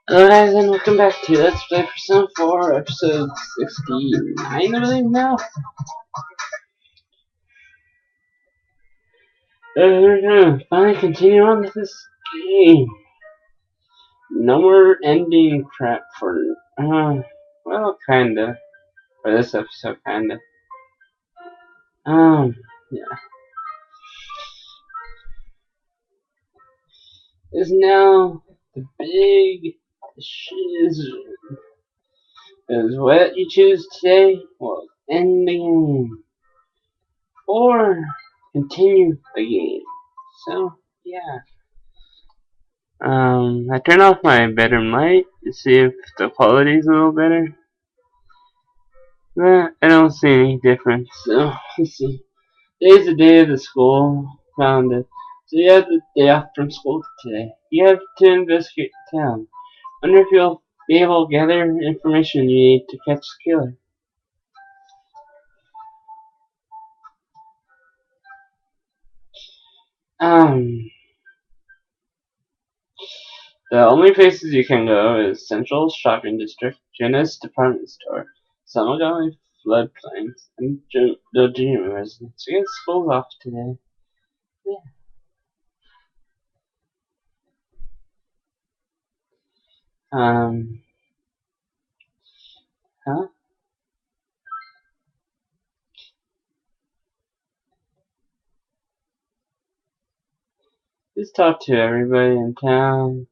Hello guys and welcome back to Let's Play Persona 4 episode 69 I believe now. We're gonna finally continue on with this game. No more ending crap for well kinda. For this episode kinda. Yeah. Is now the big shiz is what you choose today will end the game. Or continue the game. So yeah. I turned off my bedroom light to see if the quality is a little better. But I don't see any difference. So let's see. Today's the day of the school. Found it. So you have the day off from school today. You have to investigate the town. Wonder if you'll be able to gather information you need to catch the killer. Um, the only places you can go is Central Shopping District, Jenna's Department Store, Samagami Floodplains, and the junior residence. I guess school's off today. Yeah. Um, huh? Just talk to everybody in town.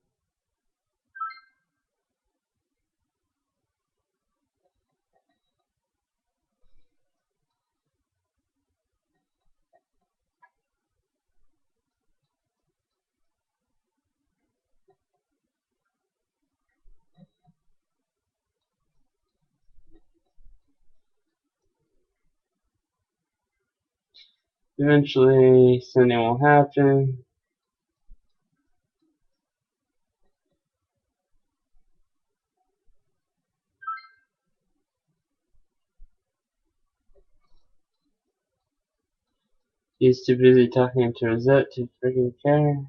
Eventually, something will happen. He's too busy talking to Rosette to freaking care.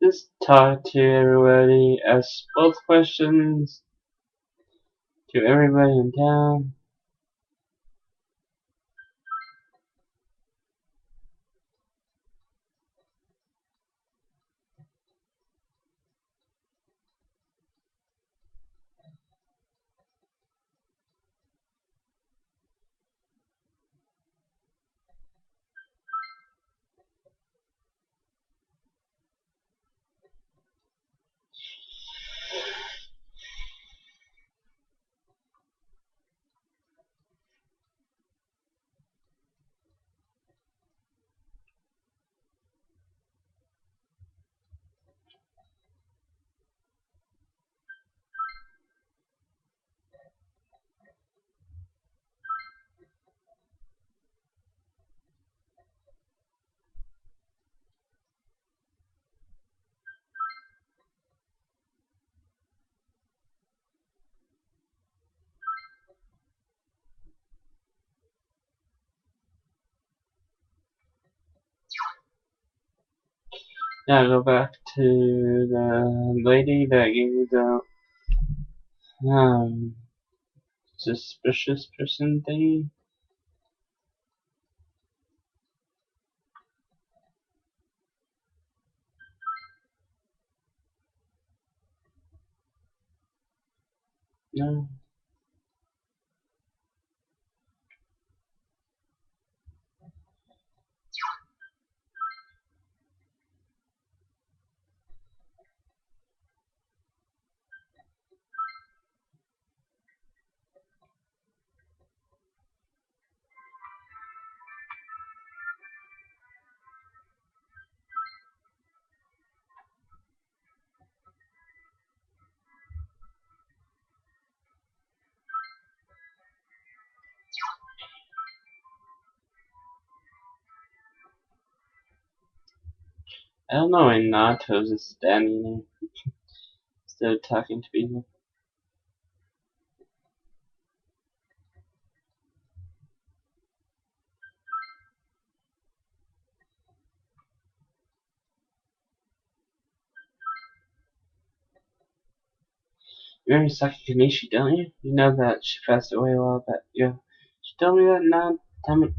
Just talk to everybody. Ask both questions to everybody in town. Now go back to the lady that gave you the suspicious person thingy. No. I don't know why Natos is standing there instead of talking to people. You remember Saki Kanishi, don't you? You know that she passed away a while back. Yeah. She told me that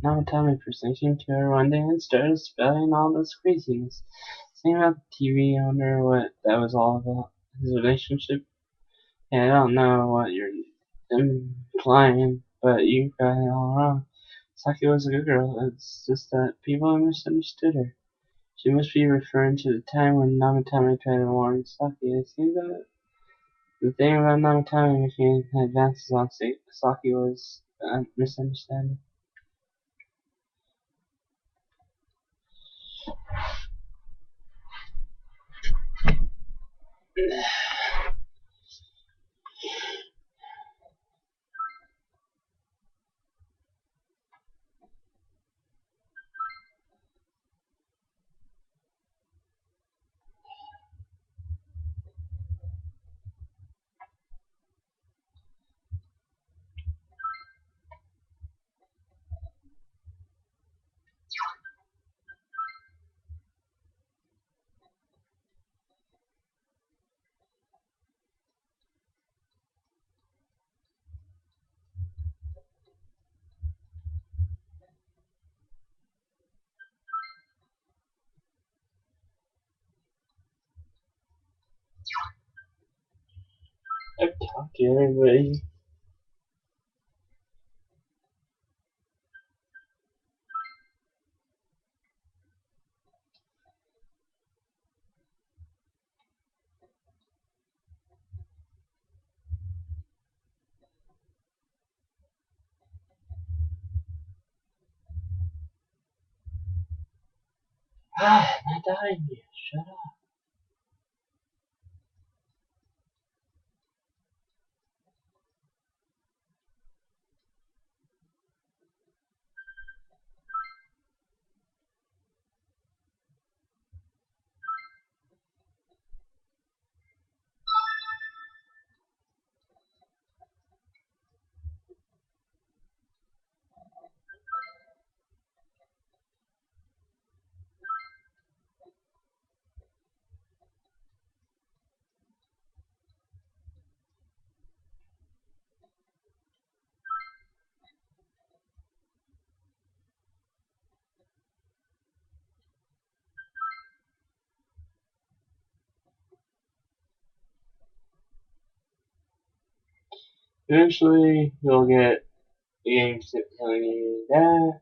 Namatame person came to her one day and started spelling all this craziness. Saying about the TV, I wonder what that was all about. His relationship? Yeah, I don't know what you're implying, but you got it all wrong. Saki was a good girl, it's just that people misunderstood her. She must be referring to the time when Namatame tried to warn Saki. It seems that the thing about Namatame making advances on Saki was a misunderstanding. I've talked to everybody. Not dying yet. Shut up. Eventually, you'll get the game telling you that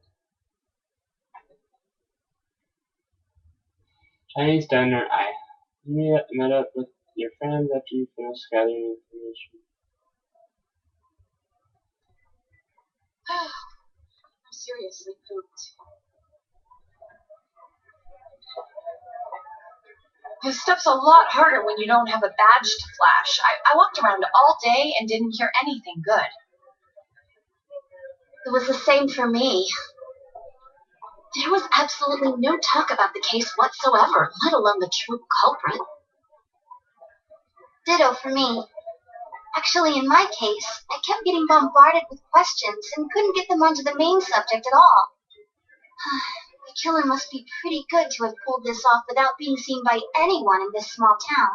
Chinese diner. I met up with your friends after you finished gathering information. I'm seriously pooped. This stuff's a lot harder when you don't have a badge to flash. I walked around all day and didn't hear anything good. It was the same for me. There was absolutely no talk about the case whatsoever, let alone the true culprit. Ditto for me. Actually, in my case, I kept getting bombarded with questions and couldn't get them onto the main subject at all. The killer must be pretty good to have pulled this off without being seen by anyone in this small town.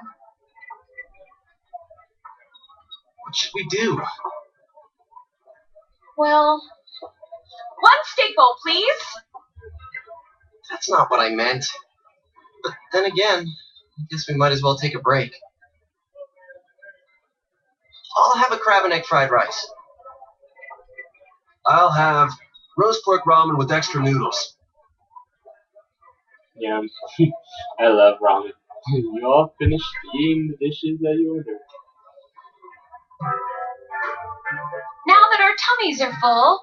What should we do? Well, one steak bowl, please. That's not what I meant. But then again, I guess we might as well take a break. I'll have a crab and egg fried rice. I'll have roast pork ramen with extra noodles. Yeah, I love ramen. You all finished eating the dishes that you ordered. Now that our tummies are full,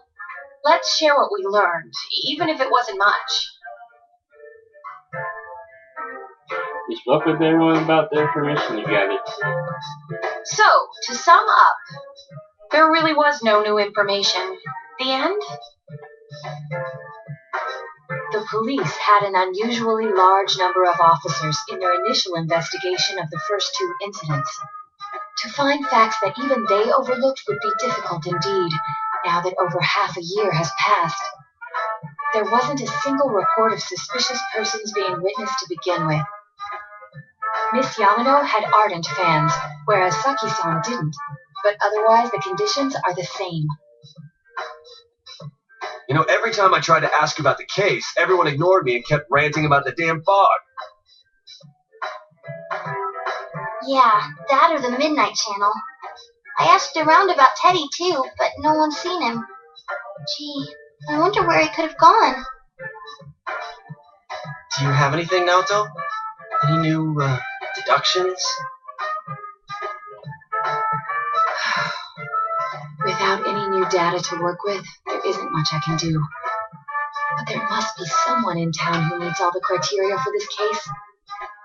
let's share what we learned, even if it wasn't much. You spoke with everyone about the information you gathered. So, to sum up, there really was no new information. The end? The police had an unusually large number of officers in their initial investigation of the first two incidents. To find facts that even they overlooked would be difficult indeed, now that over half a year has passed. There wasn't a single report of suspicious persons being witnessed to begin with. Miss Yamano had ardent fans, whereas Saki-san didn't, but otherwise the conditions are the same. You know, every time I tried to ask about the case, everyone ignored me and kept ranting about the damn fog. Yeah, that or the Midnight Channel. I asked around about Teddy too, but no one's seen him. Gee, I wonder where he could have gone. Do you have anything, Naoto? Any new, deductions? Without any new data to work with, there isn't much I can do. But there must be someone in town who meets all the criteria for this case.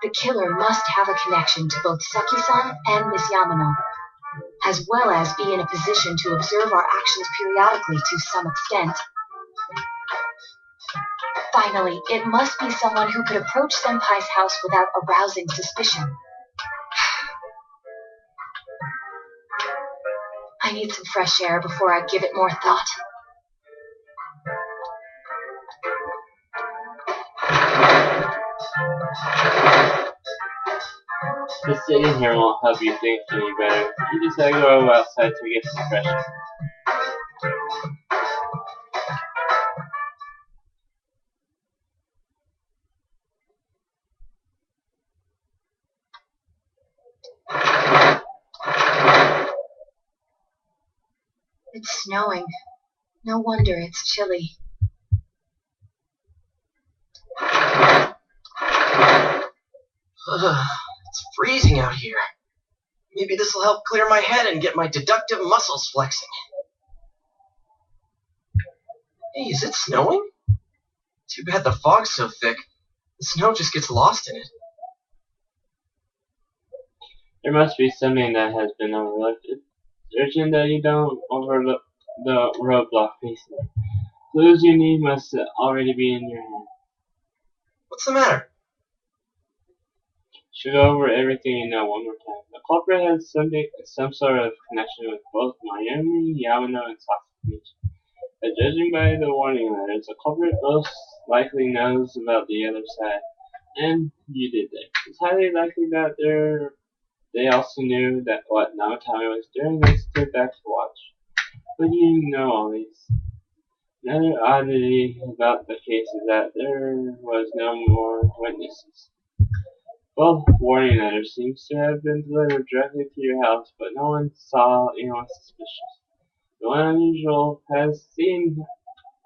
The killer must have a connection to both Saki-san and Miss Yamano, as well as be in a position to observe our actions periodically to some extent. Finally, it must be someone who could approach Senpai's house without arousing suspicion. I need some fresh air before I give it more thought. Just sitting here won't help you think any better. You just gotta go outside to get some fresh air. It's snowing. No wonder it's chilly. It's freezing out here. Maybe this will help clear my head and get my deductive muscles flexing. Hey, is it snowing? Too bad the fog's so thick. The snow just gets lost in it. There must be something that has been overlooked. It's urgent that you don't overlook the roadblock facing you. Clues you need must already be in your hand. What's the matter? Should go over everything you know one more time. The culprit has some sort of connection with both Miami, Yamano, and Saki. But judging by the warning letters, the culprit most likely knows about the other side, and you did there. It's highly likely that they also knew that what Naotami was doing and stood back to watch. But you know all these. Another oddity about the case is that there was no more witnesses. Both warning letters seems to have been delivered directly to your house, but no one saw anyone suspicious. No one unusual has seen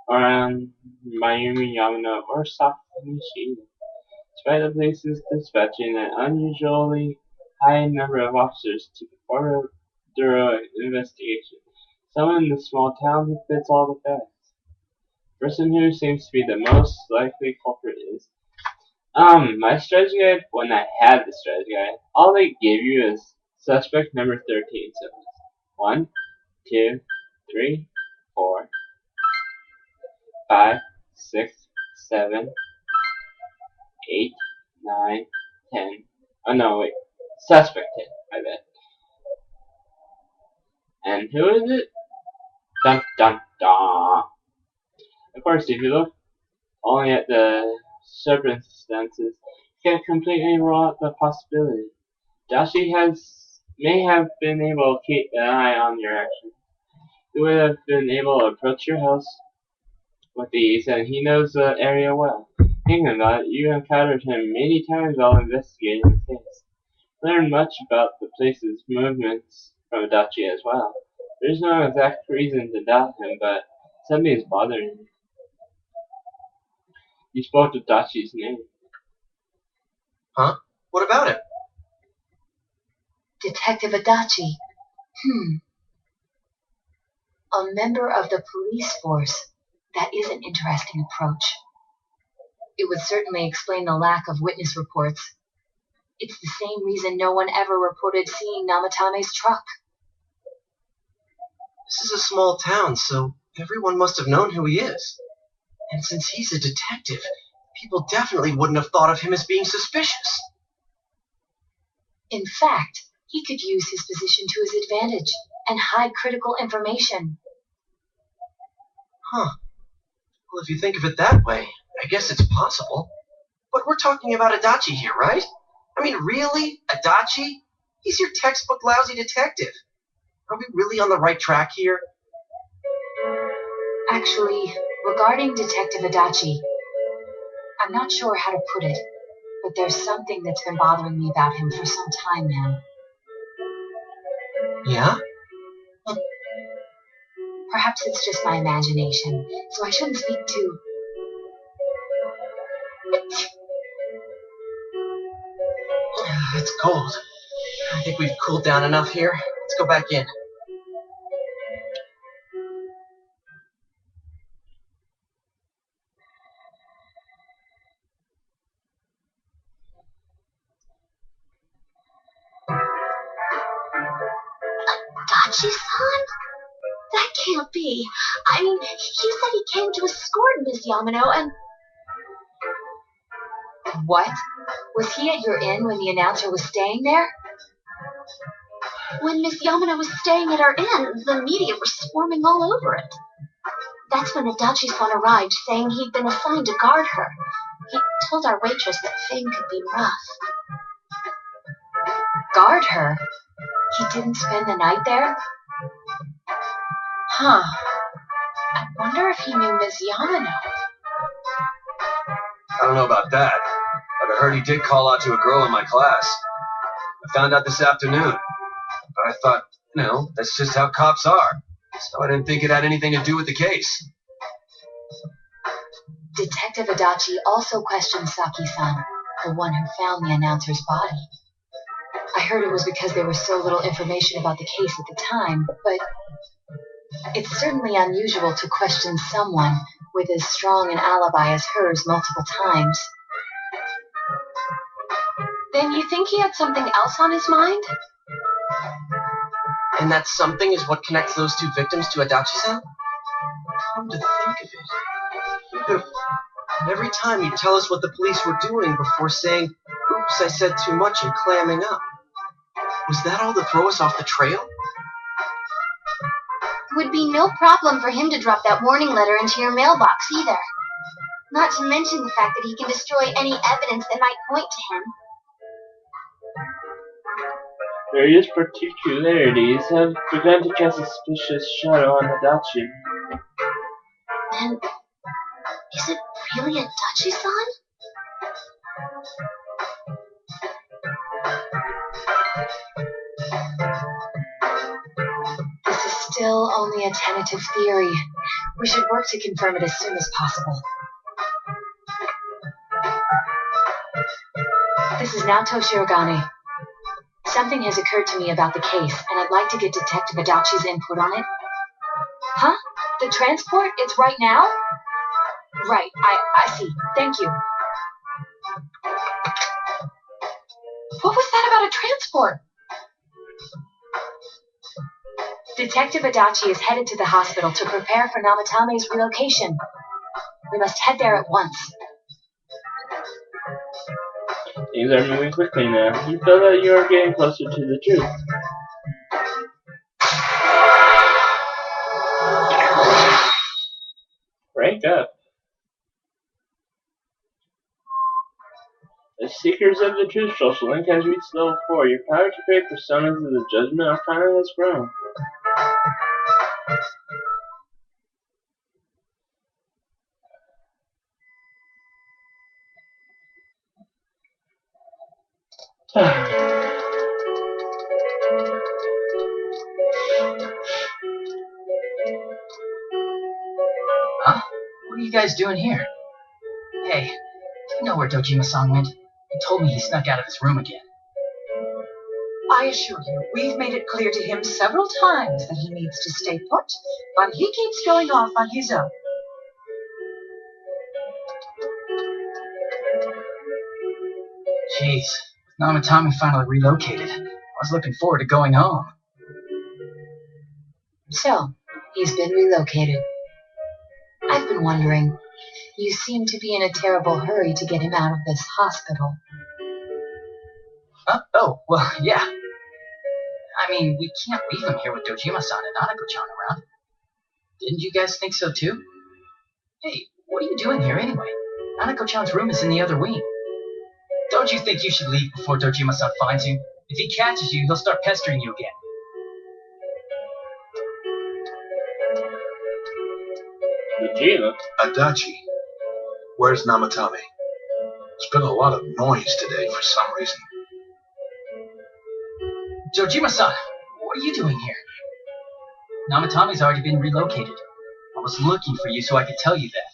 around Mayumi Yamano or Sakanishi, despite the police's dispatching an unusually high number of officers to perform a thorough investigation. Someone in the small town who fits all the facts. The person who seems to be the most likely culprit is my strategy guide, when I had the strategy guide, all they give you is suspect number 13. So 1, 2, 3, 4, 5, 6, 7, 8, 9, 10. Oh no, wait. Suspect 10, I bet. And who is it? Dun dun dun. Of course, if you look only at the circumstances can completely rule out the possibility. Dashi may have been able to keep an eye on your actions. He would have been able to approach your house with ease, and he knows the area well. Thinking about it, you encountered him many times while investigating the case. Learned much about the place's movements from Adachi as well. There's no exact reason to doubt him, but something is bothering you. You spoke Adachi's name. Huh? What about him? Detective Adachi. A member of the police force. That is an interesting approach. It would certainly explain the lack of witness reports. It's the same reason no one ever reported seeing Namatame's truck. This is a small town, so everyone must have known who he is. And since he's a detective, people definitely wouldn't have thought of him as being suspicious. In fact, he could use his position to his advantage and hide critical information. Huh. Well, if you think of it that way, I guess it's possible. But we're talking about Adachi here, right? I mean, really? Adachi? He's your textbook lousy detective. Are we really on the right track here? Actually, regarding Detective Adachi, I'm not sure how to put it, but there's something that's been bothering me about him for some time now. Yeah? Perhaps it's just my imagination, so I shouldn't speak too... It's cold. I think we've cooled down enough here. Let's go back in. Adachi-san? That can't be. I mean, he said he came to escort Miss Yamano and... What? Was he at your inn when the announcer was staying there? When Miss Yamano was staying at our inn, the media were swarming all over it. That's when Adachi-san arrived, saying he'd been assigned to guard her. He told our waitress that fame could be rough. Guard her? He didn't spend the night there? Huh. I wonder if he knew Miss Yamano. I don't know about that, but I heard he did call out to a girl in my class. I found out this afternoon, but I thought, that's just how cops are. So I didn't think it had anything to do with the case. Detective Adachi also questioned Saki-san, the one who found the announcer's body. I heard it was because there was so little information about the case at the time, but it's certainly unusual to question someone with as strong an alibi as hers multiple times. Then you think he had something else on his mind? And that something is what connects those two victims to Adachi-san? Come to think of it, and every time you'd tell us what the police were doing before saying, "Oops, I said too much," and clamming up. Was that all to throw us off the trail? It would be no problem for him to drop that warning letter into your mailbox either. Not to mention the fact that he can destroy any evidence that might point to him. Various particularities have begun to cast a suspicious shadow on Adachi. Then, is it really Adachi-san? This is still only a tentative theory. We should work to confirm it as soon as possible. This is Naoto Shirogane. Something has occurred to me about the case, and I'd like to get Detective Adachi's input on it. Huh? The transport? It's right now? Right, I see. Thank you. What was that about a transport? Detective Adachi is headed to the hospital to prepare for Namatame's relocation. We must head there at once. Things are moving quickly now. You feel that you are getting closer to the truth. Break up. Seekers of the Truth social link has reached level 4. Your power to create personas of the Judgment Arcana has grown. Huh? What are you guys doing here? Hey, do you know where Dojima-san went? He told me he snuck out of his room again. I assure you, we've made it clear to him several times that he needs to stay put, but he keeps going off on his own. Jeez, with Namatami finally relocated, I was looking forward to going home. So, he's been relocated. I've been wondering, you seem to be in a terrible hurry to get him out of this hospital. Huh? Oh, well, yeah. I mean, we can't leave him here with Dojima-san and Nanako-chan around. Didn't you guys think so too? Hey, what are you doing here anyway? Nanako-chan's room is in the other wing. Don't you think you should leave before Dojima-san finds you? If he catches you, he'll start pestering you again. Vegeta? Adachi, where's Namatami? There's been a lot of noise today for some reason. Dojima-san, what are you doing here? Namatami's already been relocated. I was looking for you so I could tell you that.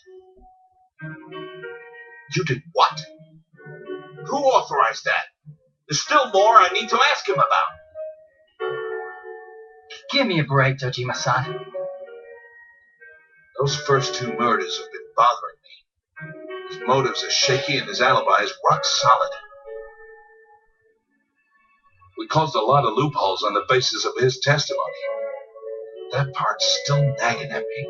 You did what? Who authorized that? There's still more I need to ask him about. Give me a break, Dojima-san. Those first two murders have been bothering me. His motives are shaky and his alibi is rock solid. We closed a lot of loopholes on the basis of his testimony. That part's still nagging at me.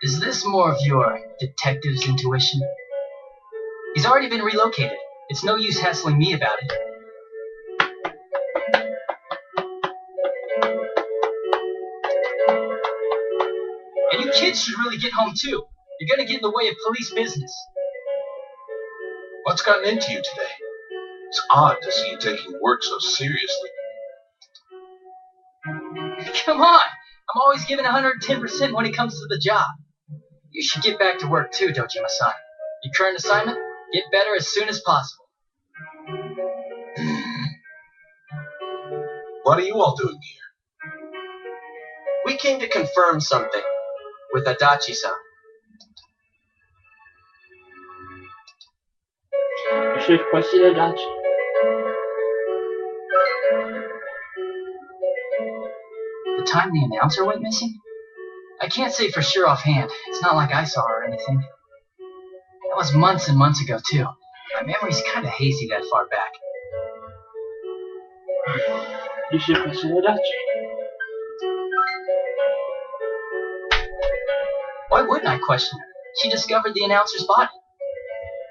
Is this more of your detective's intuition? He's already been relocated. It's no use hassling me about it. And you kids should really get home too. You're gonna get in the way of police business. What's gotten into you today? It's odd to see you taking work so seriously. Come on! I'm always giving 110% when it comes to the job. You should get back to work too, Dojima-san. Your current assignment? Get better as soon as possible. What are you all doing here? We came to confirm something with Adachi-san. You should question Adachi. The time the announcer went missing? I can't say for sure offhand. It's not like I saw her or anything. That was months and months ago, too. My memory's kind of hazy that far back. You should question Adachi. Why wouldn't I question her? She discovered the announcer's body.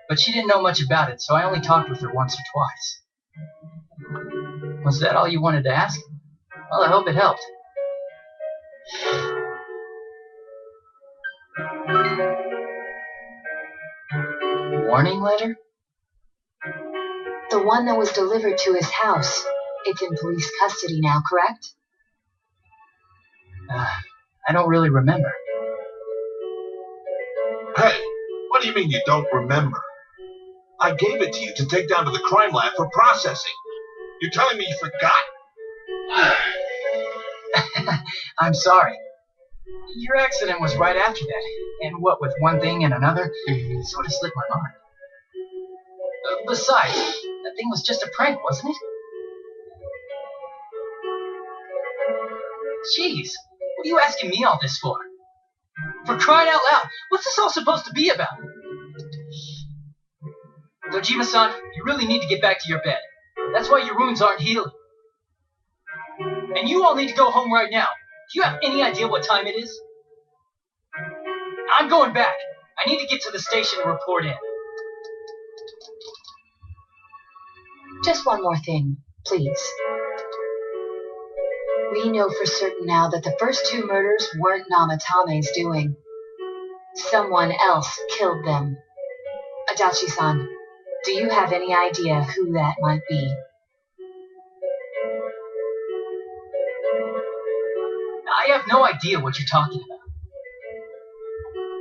But she didn't know much about it, so I only talked with her once or twice. Was that all you wanted to ask? Well, I hope it helped. Warning letter? The one that was delivered to his house. It's in police custody now, correct? I don't really remember. Hey, what do you mean you don't remember? I gave it to you to take down to the crime lab for processing. You're telling me you forgot? I'm sorry. Your accident was right after that. And what with one thing and another, it sort of slipped my mind. Besides, that thing was just a prank, wasn't it? Jeez, what are you asking me all this for? For crying out loud, what's this all supposed to be about? Dojima-san, you really need to get back to your bed. That's why your wounds aren't healing. And you all need to go home right now. Do you have any idea what time it is? I'm going back. I need to get to the station and report in. Just one more thing, please. We know for certain now that the first two murders weren't Namatame's doing. Someone else killed them. Adachi-san, Do you have any idea who that might be? I have no idea what you're talking about.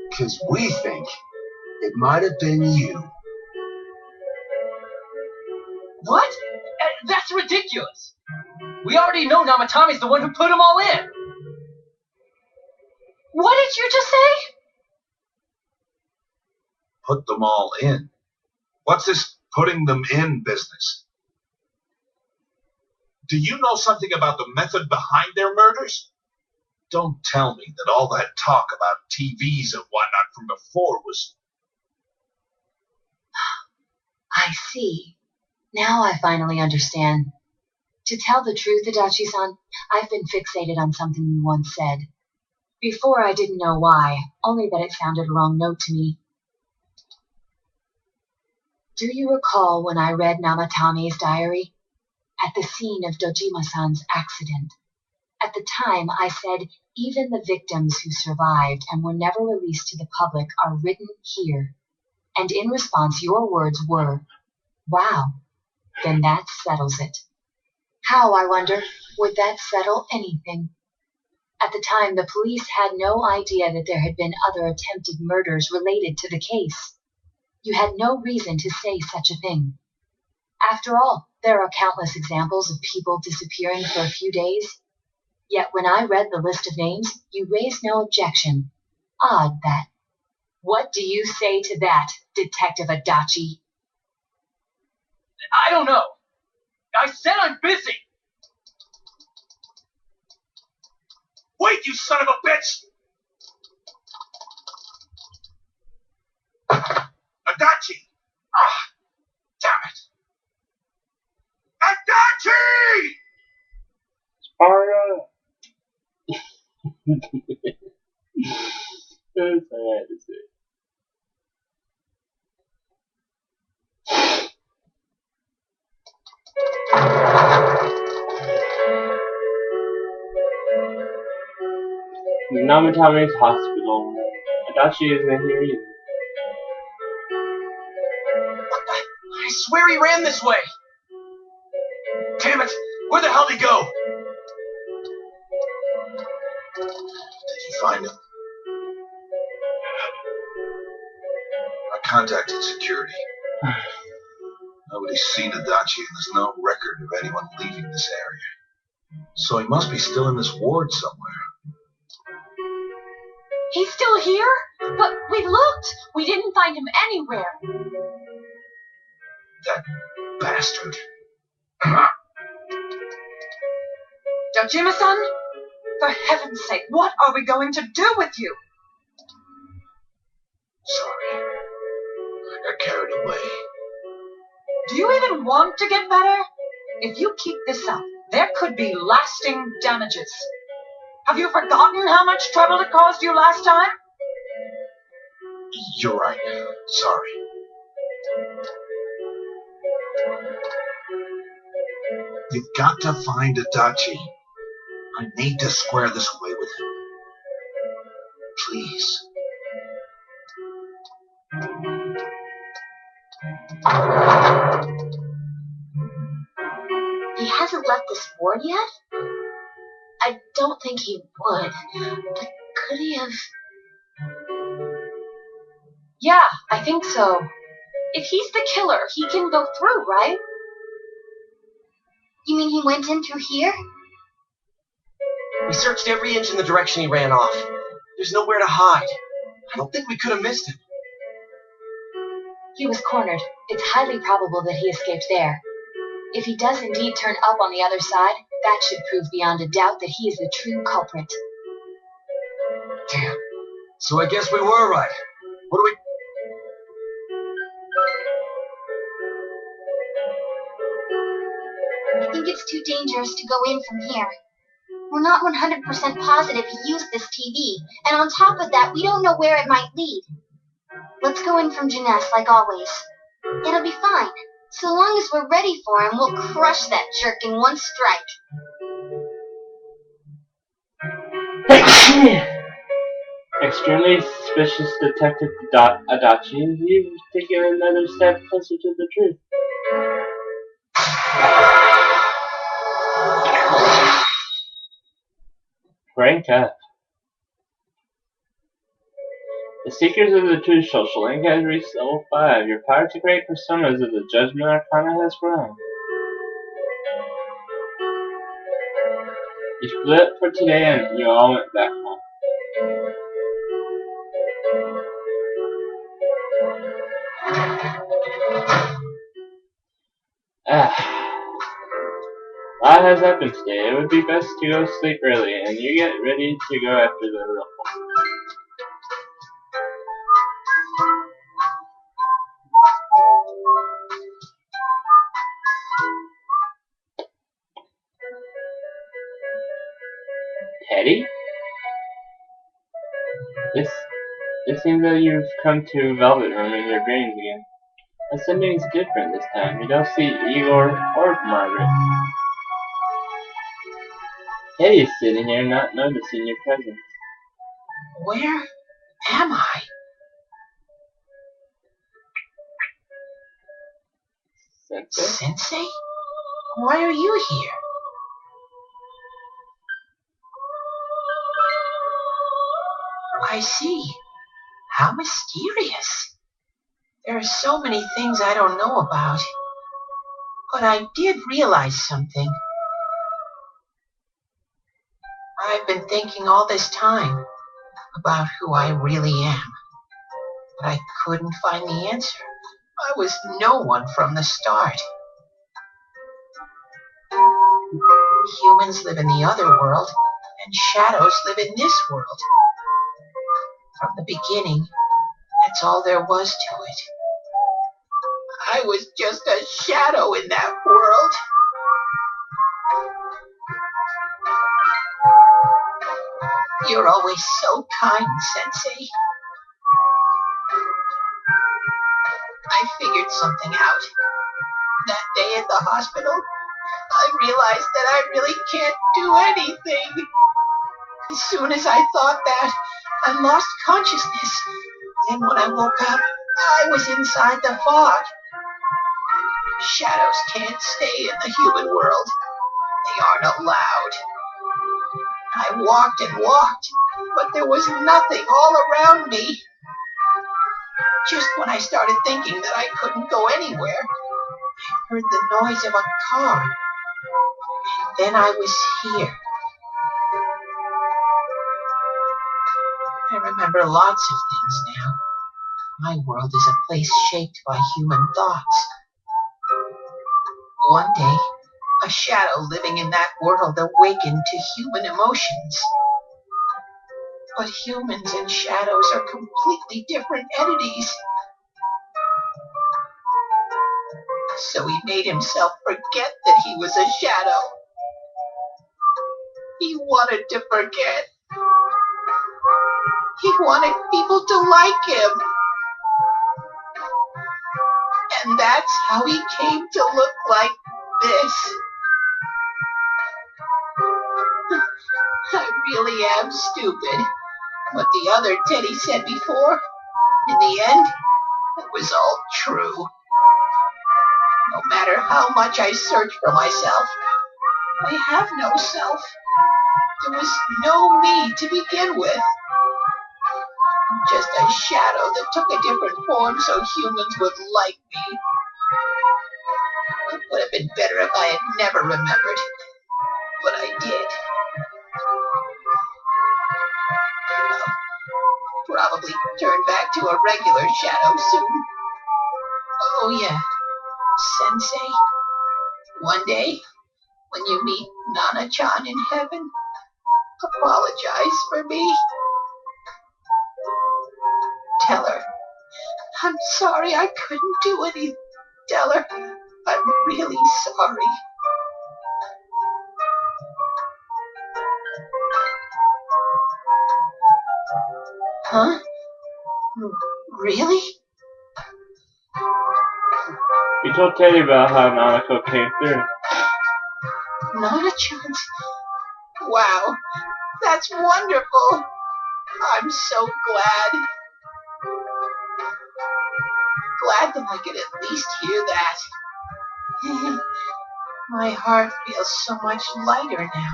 Because we think it might have been you. What? That's ridiculous. We already know Namatami's the one who put them all in. What did you just say? Put them all in. What's this putting them in business? Do you know something about the method behind their murders? Don't tell me that all that talk about TVs and whatnot from before was... I see. Now I finally understand. To tell the truth, Adachi-san, I've been fixated on something you once said. Before I didn't know why, only that it sounded a wrong note to me. Do you recall when I read Namatami's diary? At the scene of Dojima-san's accident. At the time, I said, even the victims who survived and were never released to the public are written here. And in response, your words were, wow, then that settles it. How, I wonder, would that settle anything? At the time, the police had no idea that there had been other attempted murders related to the case. You had no reason to say such a thing. After all, there are countless examples of people disappearing for a few days. Yet when I read the list of names, you raised no objection. Odd that. What do you say to that, Detective Adachi? I don't know. I said I'm busy. Wait, you son of a bitch! Adachi! Ah, damn it! Adachi! Sparta! That's all I had to say. Namatami's hospital. Adachi isn't here either. What the? I swear he ran this way. Damn it! Where the hell did he go? Did you find him? I contacted security. Nobody's seen Adachi, and there's no record of anyone leaving this area. So he must be still in this ward somewhere. He's still here? But we looked. We didn't find him anywhere. That bastard. Dojima-san? For heaven's sake, what are we going to do with you? Sorry. I got carried away. Do you even want to get better? If you keep this up, there could be lasting damages. Have you forgotten how much trouble it caused you last time? You're right. Sorry. You've got to find Adachi. I need to square this away with him. Please. He hasn't left this ward yet? I don't think he would. But could he have... Yeah, I think so. If he's the killer, he can go through, right? You mean he went in through here? We searched every inch in the direction he ran off. There's nowhere to hide. I don't think we could have missed him. He was cornered. It's highly probable that he escaped there. If he does indeed turn up on the other side, that should prove beyond a doubt that he is the true culprit. Damn. So I guess we were right. What do we... I think it's too dangerous to go in from here. We're not 100% positive he used this TV, and on top of that, we don't know where it might lead. Let's go in from Jeunesse like always. It'll be fine. So long as we're ready for him, we'll crush that jerk in one strike. Extremely suspicious Detective Adachi, you've taken another step closer to the truth. Rank up. The Seekers of the Truth social link has reached level 5. Your power to create personas of the Judgment Arcana has grown. You split for today and you all went back home. A lot has happened today. It would be best to go sleep early and you get ready to go after the real one. Teddy? It seems that you've come to Velvet Room in your dreams again. But something's different this time. You don't see Igor or Margaret. Teddy's sitting here not noticing your presence. Where am I? Sensei? Sensei? Why are you here? I see. How mysterious. There are so many things I don't know about. But I did realize something. I've been thinking all this time about who I really am. But I couldn't find the answer. I was no one from the start. Humans live in the other world, and shadows live in this world. From the beginning, that's all there was to it. I was just a shadow in that world. You're always so kind, Sensei. I figured something out. That day at the hospital, I realized that I really can't do anything. As soon as I thought that, I lost consciousness. Then when I woke up, I was inside the fog. Shadows can't stay in the human world. They aren't allowed. I walked and walked, but there was nothing all around me. Just when I started thinking that I couldn't go anywhere, I heard the noise of a car. And then I was here. I remember lots of things now. My world is a place shaped by human thoughts. One day, a shadow living in that world awakened to human emotions. But humans and shadows are completely different entities. So he made himself forget that he was a shadow. He wanted to forget. He wanted people to like him. And that's how he came to look like this. I really am stupid. What the other Teddy said before, in the end, it was all true. No matter how much I search for myself, I have no self. There was no me to begin with. I'm just a shadow that took a different form so humans would like me. It would have been better if I had never remembered, but I did. I'll probably turn back to a regular shadow soon. Oh yeah, Sensei, one day, when you meet Nana-chan in heaven, apologize for me. Tell her, I'm sorry I couldn't do anything. Tell her, I'm really sorry. Huh? Really? You told Teddy about how Nanako came through. Nana-chan's? Wow, that's wonderful. I'm so glad. Glad that I could at least hear that. My heart feels so much lighter now.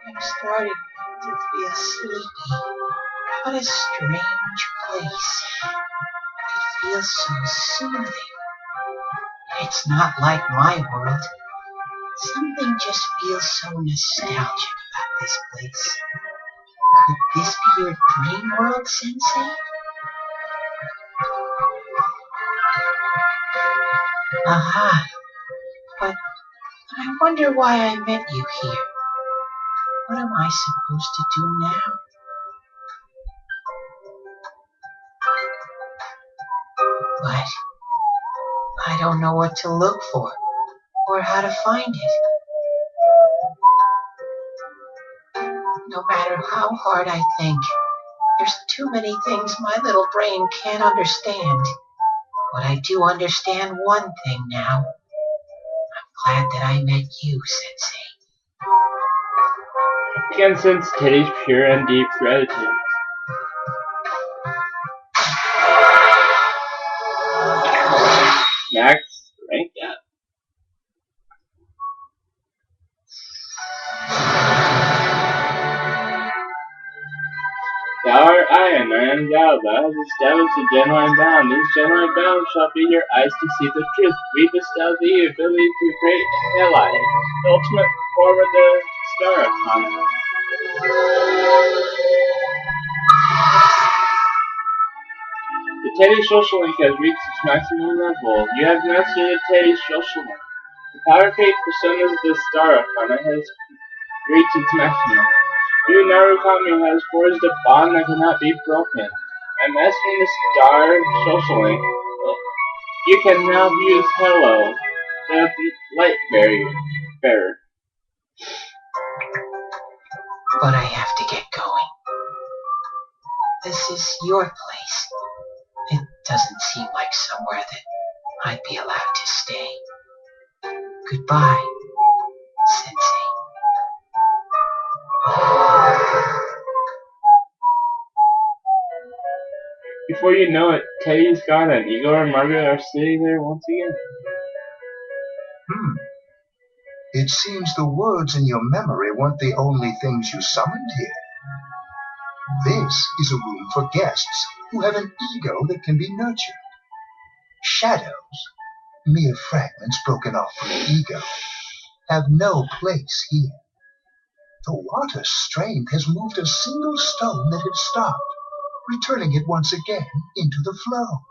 I'm starting to feel sleepy. What a strange place. It feels so soothing. It's not like my world. Something just feels so nostalgic about this place. Could this be your dream world, Sensei? Aha. But I wonder why I met you here. What am I supposed to do now? But I don't know what to look for or how to find it. No matter how hard I think, there's too many things my little brain can't understand. But I do understand one thing now. I'm glad that I met you, Sensei. You can sense Teddy's pure and deep gratitude. Max, rank up. Our Iron Man Galba has established a genuine bond. These genuine bonds shall be your eyes to see the truth. We bestow thee the ability to create allies, the ultimate form of the star economy. The Teddy social link has reached its maximum level. You have mastered the Teddy social link. The power create personas of the star economy has reached its maximum. You, Narukami, has forged a bond that cannot be broken. By mastering the star social link, you can now use Hello, the light bearer. But I have to get going. This is your place. It doesn't seem like somewhere that I'd be allowed to stay. Goodbye, Sensei. Before you know it, Teddy's gone and Igor and Margaret are sitting there once again. It seems the words in your memory weren't the only things you summoned here. This is a room for guests who have an ego that can be nurtured. Shadows, mere fragments broken off from the ego, have no place here. The water's strength has moved a single stone that had stopped, returning it once again into the flow.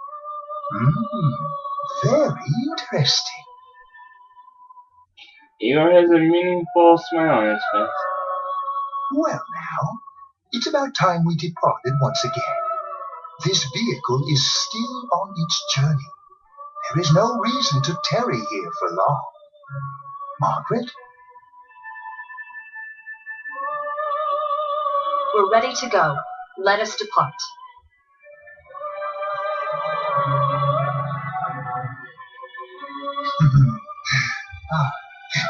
Very interesting. Igor has a meaningful smile on his face. Well now, it's about time we departed once again. This vehicle is still on its journey. There is no reason to tarry here for long. Margaret? We're ready to go. Let us depart.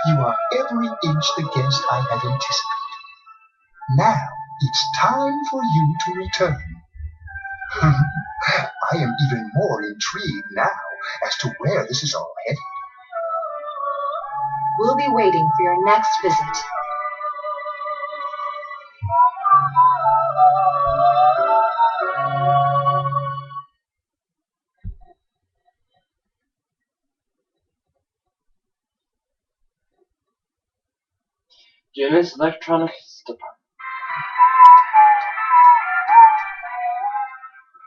You are every inch the guest I had anticipated. Now it's time for you to return. I am even more intrigued now as to where this is all headed. We'll be waiting for your next visit. Jenna's electronics department.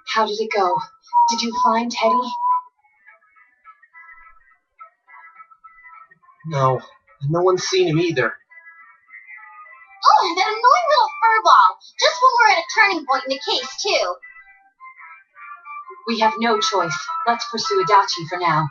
How did it go? Did you find Teddy? No, no one's seen him either. Oh, that annoying little furball. Just when we're at a turning point in the case, too. We have no choice. Let's pursue Adachi for now.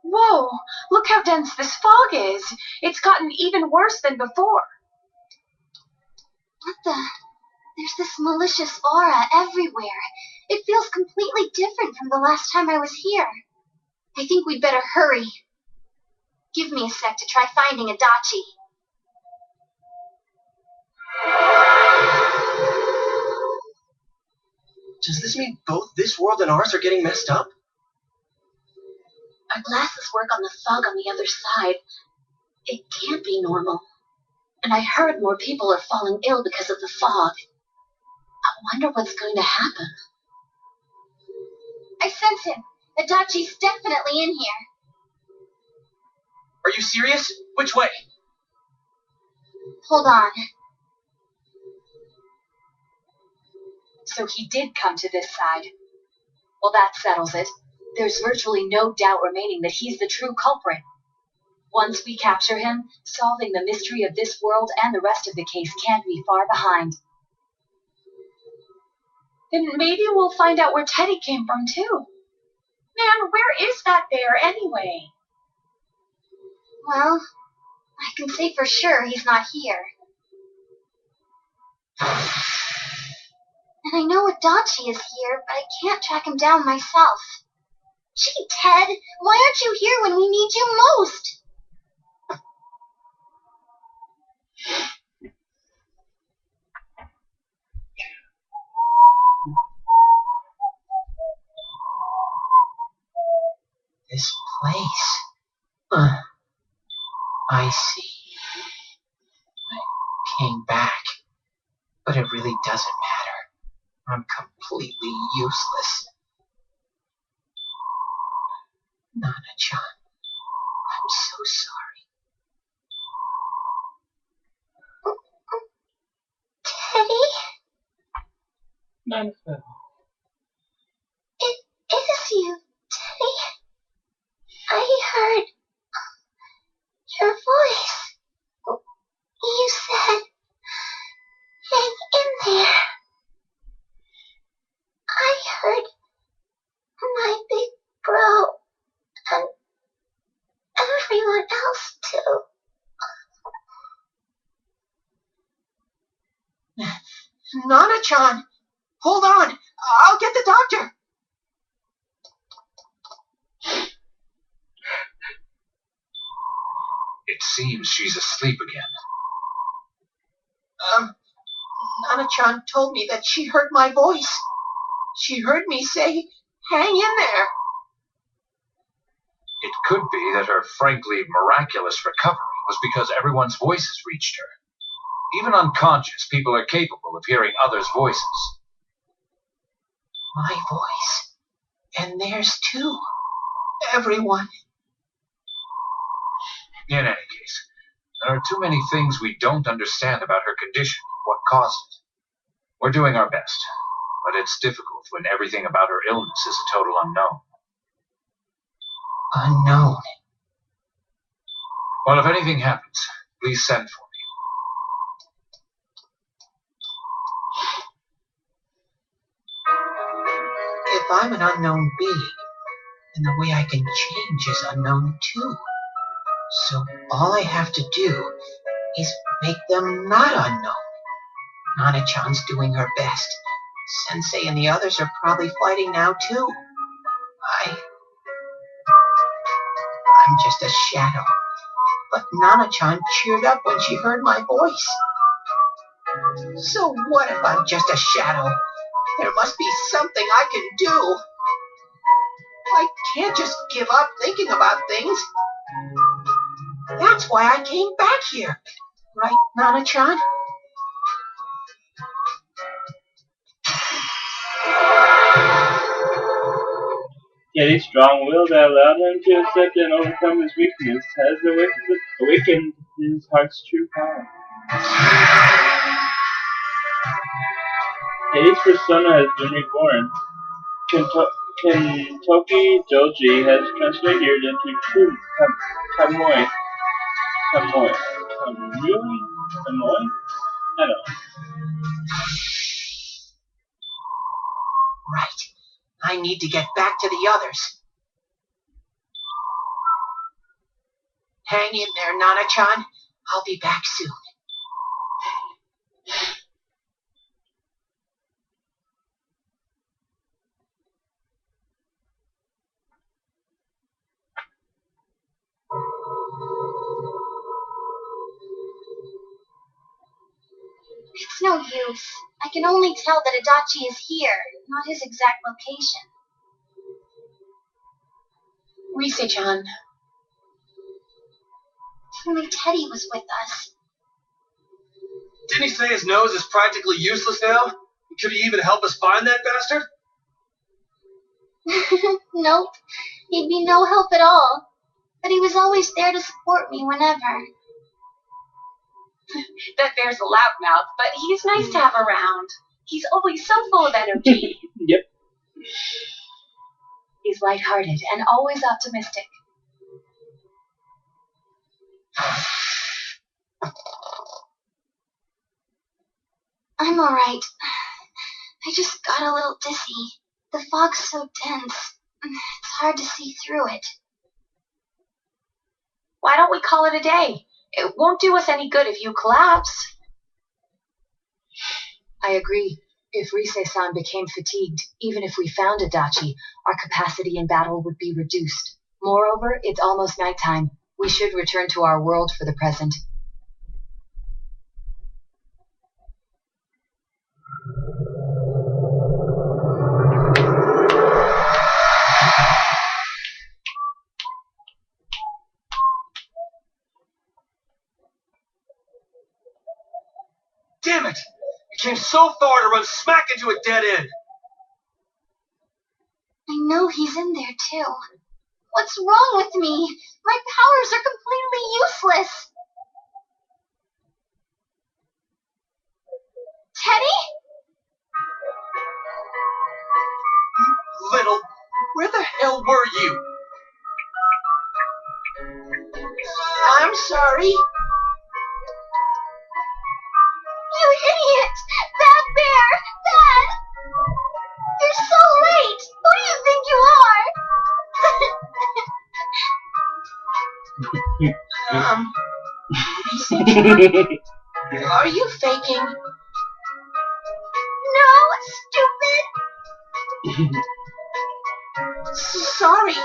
Whoa! Look how dense this fog is. It's gotten even worse than before. What the? There's this malicious aura everywhere. It feels completely different from the last time I was here. I think we'd better hurry. Give me a sec to try finding Adachi. Does this mean both this world and ours are getting messed up? Our glasses work on the fog on the other side. It can't be normal. And I heard more people are falling ill because of the fog. I wonder what's going to happen. I sense him. Adachi's definitely in here. Are you serious? Which way? Hold on. So he did come to this side. Well, that settles it. There's virtually no doubt remaining that he's the true culprit. Once we capture him, solving the mystery of this world and the rest of the case can't be far behind. Then maybe we'll find out where Teddy came from, too. Man, where is that bear anyway? Well, I can say for sure he's not here. And I know Adachi is here, but I can't track him down myself. Gee, Ted, why aren't you here when we need you most? This place. I see. I came back, but it really doesn't matter. I'm completely useless. Nana-chan, I'm so sorry. Teddy? None. It is you, Teddy. I heard your voice. You said, hang in there. I heard my big bro and everyone else too. Nana-chan, hold on. I'll get the doctor. It seems she's asleep again. Nana-chan told me that she heard my voice. She heard me say, hang in there. It could be that her frankly miraculous recovery was because everyone's voices reached her. Even unconscious, people are capable of hearing others' voices. My voice. And theirs too. Everyone. In any case, there are too many things we don't understand about her condition and what caused it. We're doing our best, but it's difficult when everything about her illness is a total unknown. Unknown. Well, if anything happens, please send for me. If I'm an unknown being, then the way I can change is unknown too. So all I have to do is make them not unknown. Nana-chan's doing her best. Sensei and the others are probably fighting now too. I'm just a shadow. But Nana-chan cheered up when she heard my voice. So what if I'm just a shadow? There must be something I can do. I can't just give up thinking about things. That's why I came back here. Right, Nana-chan? Teddy's strong-willed that allowed him to accept and overcome his weakness has awakened his heart's true power. Teddy's persona has been reborn. Kentoki Doji has transfigured into true Kamui? I don't know. Right. I need to get back to the others. Hang in there, Nana-chan. I'll be back soon. no use. I can only tell that Adachi is here, not his exact location. Rise-chan. Only Teddy was with us. Didn't he say his nose is practically useless now? Could he even help us find that bastard? Nope. He'd be no help at all. But he was always there to support me whenever. That bear's a loudmouth, but he's nice to have around. He's always so full of energy. Yep. He's lighthearted and always optimistic. I'm alright. I just got a little dizzy. The fog's so dense. It's hard to see through it. Why don't we call it a day? It won't do us any good if you collapse. I agree. If Rise-san became fatigued, even if we found Adachi, our capacity in battle would be reduced. Moreover, it's almost nighttime. We should return to our world for the present. Damn it! We came so far to run smack into a dead end. I know he's in there too. What's wrong with me? My powers are completely useless. Teddy? Little, where the hell were you? I'm sorry. You idiot! Bad bear! Bad! You're so late! Who do you think you Are you faking? No, stupid! Sorry.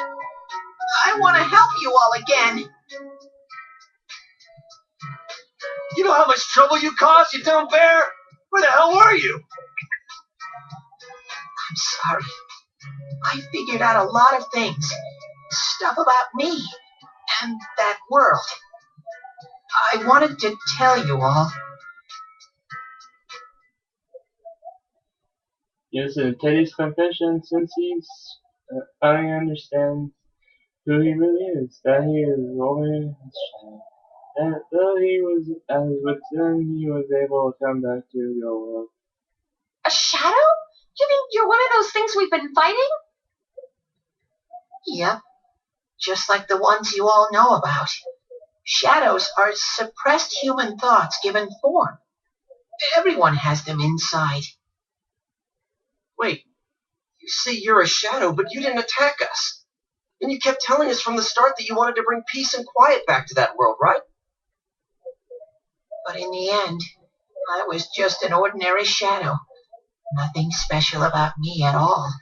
I want to help you all again. You know how much trouble you caused, you dumb bear? Where the hell were you? I'm sorry. I figured out a lot of things. Stuff about me and that world. I wanted to tell you all. Yes, in Teddy's confession, since he's finally understands who he really is, that he is only a shadow. And though he was at his wit's end, he was able to come back to your world. A shadow? You mean you're one of those things we've been fighting? Yep. Just like the ones you all know about. Shadows are suppressed human thoughts given form. Everyone has them inside. Wait, you say you're a shadow, but you didn't attack us. And you kept telling us from the start that you wanted to bring peace and quiet back to that world, right? But in the end, I was just an ordinary shadow. Nothing special about me at all.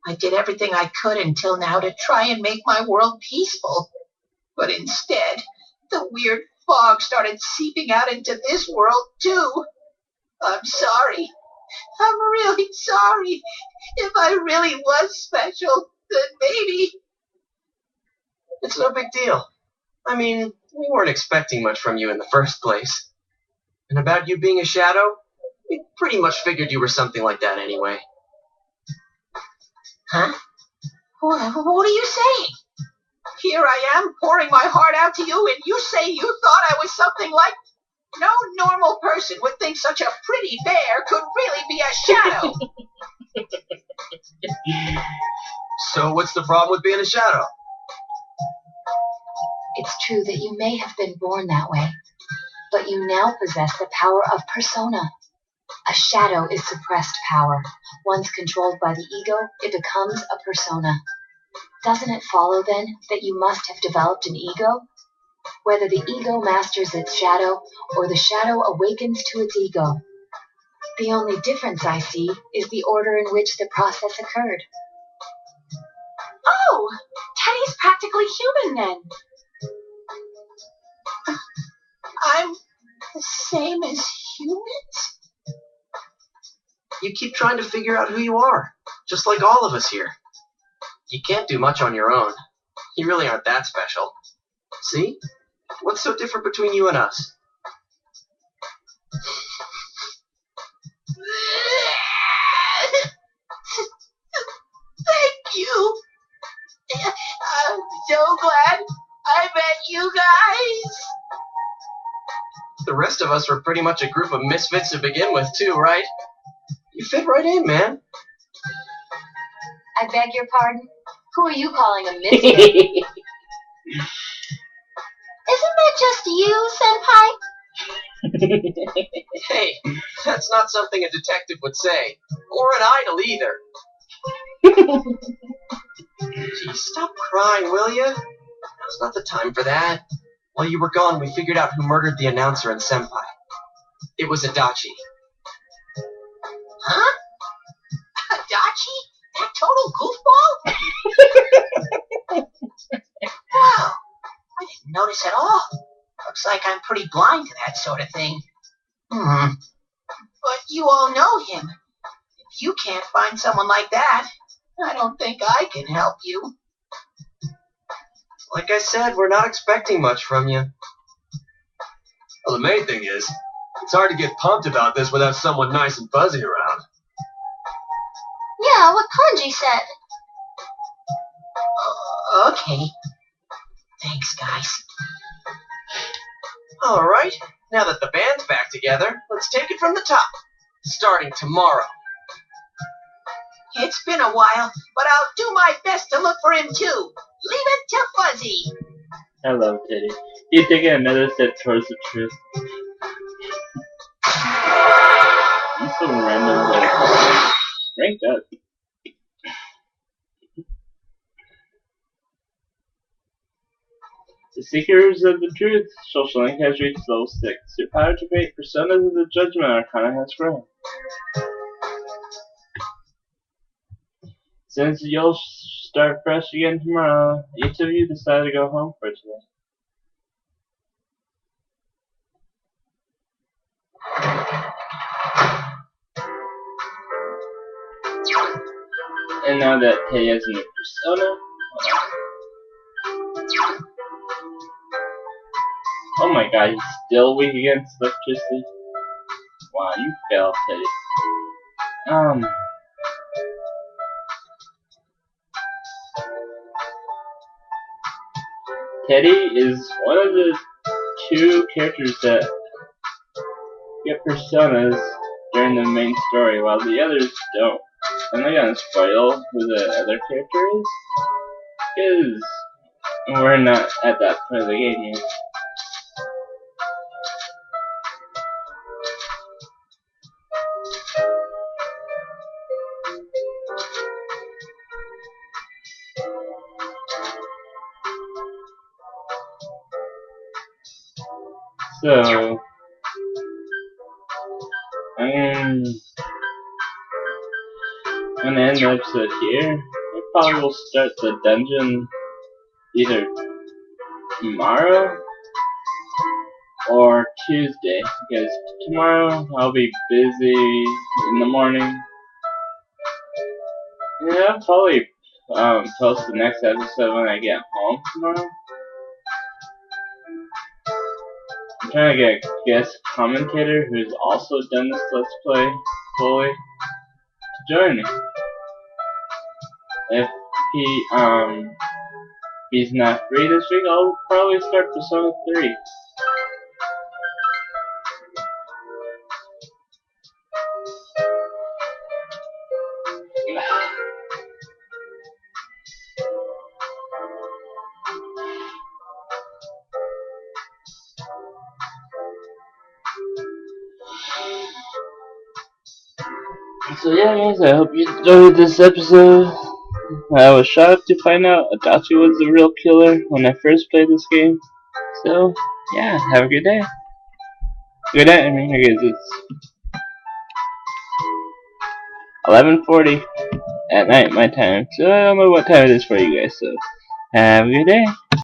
I did everything I could until now to try and make my world peaceful. But instead, the weird fog started seeping out into this world, too. I'm sorry. I'm really sorry. If I really was special, then maybe... It's no big deal. I mean, we weren't expecting much from you in the first place. And about you being a shadow, we pretty much figured you were something like that anyway. Huh? What are you saying? Here I am, pouring my heart out to you, and you say you thought I was something like... No normal person would think such a pretty bear could really be a shadow. So what's the problem with being a shadow? It's true that you may have been born that way, but you now possess the power of persona. A shadow is suppressed power. Once controlled by the ego, it becomes a persona. Doesn't it follow, then, that you must have developed an ego? Whether the ego masters its shadow, or the shadow awakens to its ego. The only difference I see is the order in which the process occurred. Oh, Teddy's practically human then. I'm the same as human? keep trying to figure out who you are, just like all of us here. You can't do much on your own. You really aren't that special. See? What's so different between you and us? Thank you. I'm so glad I met you guys. The rest of us were pretty much a group of misfits to begin with, too, right? You fit right in, man. I beg your pardon? Who are you calling a misfit? Isn't that just you, Senpai? Hey, that's not something a detective would say. Or an idol, either. Gee, stop crying, will you? Now's not the time for that. While you were gone, we figured out who murdered the announcer and Senpai. It was Adachi. Huh? Adachi? That total goofball? Wow, I didn't notice at all. Looks like I'm pretty blind to that sort of thing. But you all know him. If you can't find someone like that, I don't think I can help you. Like I said, we're not expecting much from you. Well, the main thing is, it's hard to get pumped about this without someone nice and fuzzy around. Yeah, what Kanji said. Okay. Thanks, guys. All right, now that the band's back together, let's take it from the top. Starting tomorrow. It's been a while, but I'll do my best to look for him too. Leave it to Fuzzy. I love Teddy. He's taking another step towards the truth. He's so random, but ranked up. The Seekers of the Truth. Social Link has reached level 6. Your power to create personas of the Judgment Arcana has grown. Since you'll start fresh again tomorrow, each of you decide to go home for today. And now that Teddy has a new persona, oh my god, he's still weak against electricity. Wow, you fail, Teddy. Teddy is one of the 2 characters that get personas during the main story, while the others don't. I'm not gonna spoil who the other character is, because we're not at that point of the game yet. So, I'm gonna end the episode here. I probably will start the dungeon either tomorrow or Tuesday, because tomorrow I'll be busy in the morning. And I'll probably post the next episode when I get home tomorrow. I'm trying to get a guest commentator who's also done this Let's Play fully to join me. If he's not free this week, I'll probably start Persona 3. So yeah guys, I hope you enjoyed this episode. I was shocked to find out Adachi was the real killer when I first played this game. So yeah, have a good day. Good night, I mean, I guess it's 11:40 at night my time. So I don't know what time it is for you guys, so have a good day.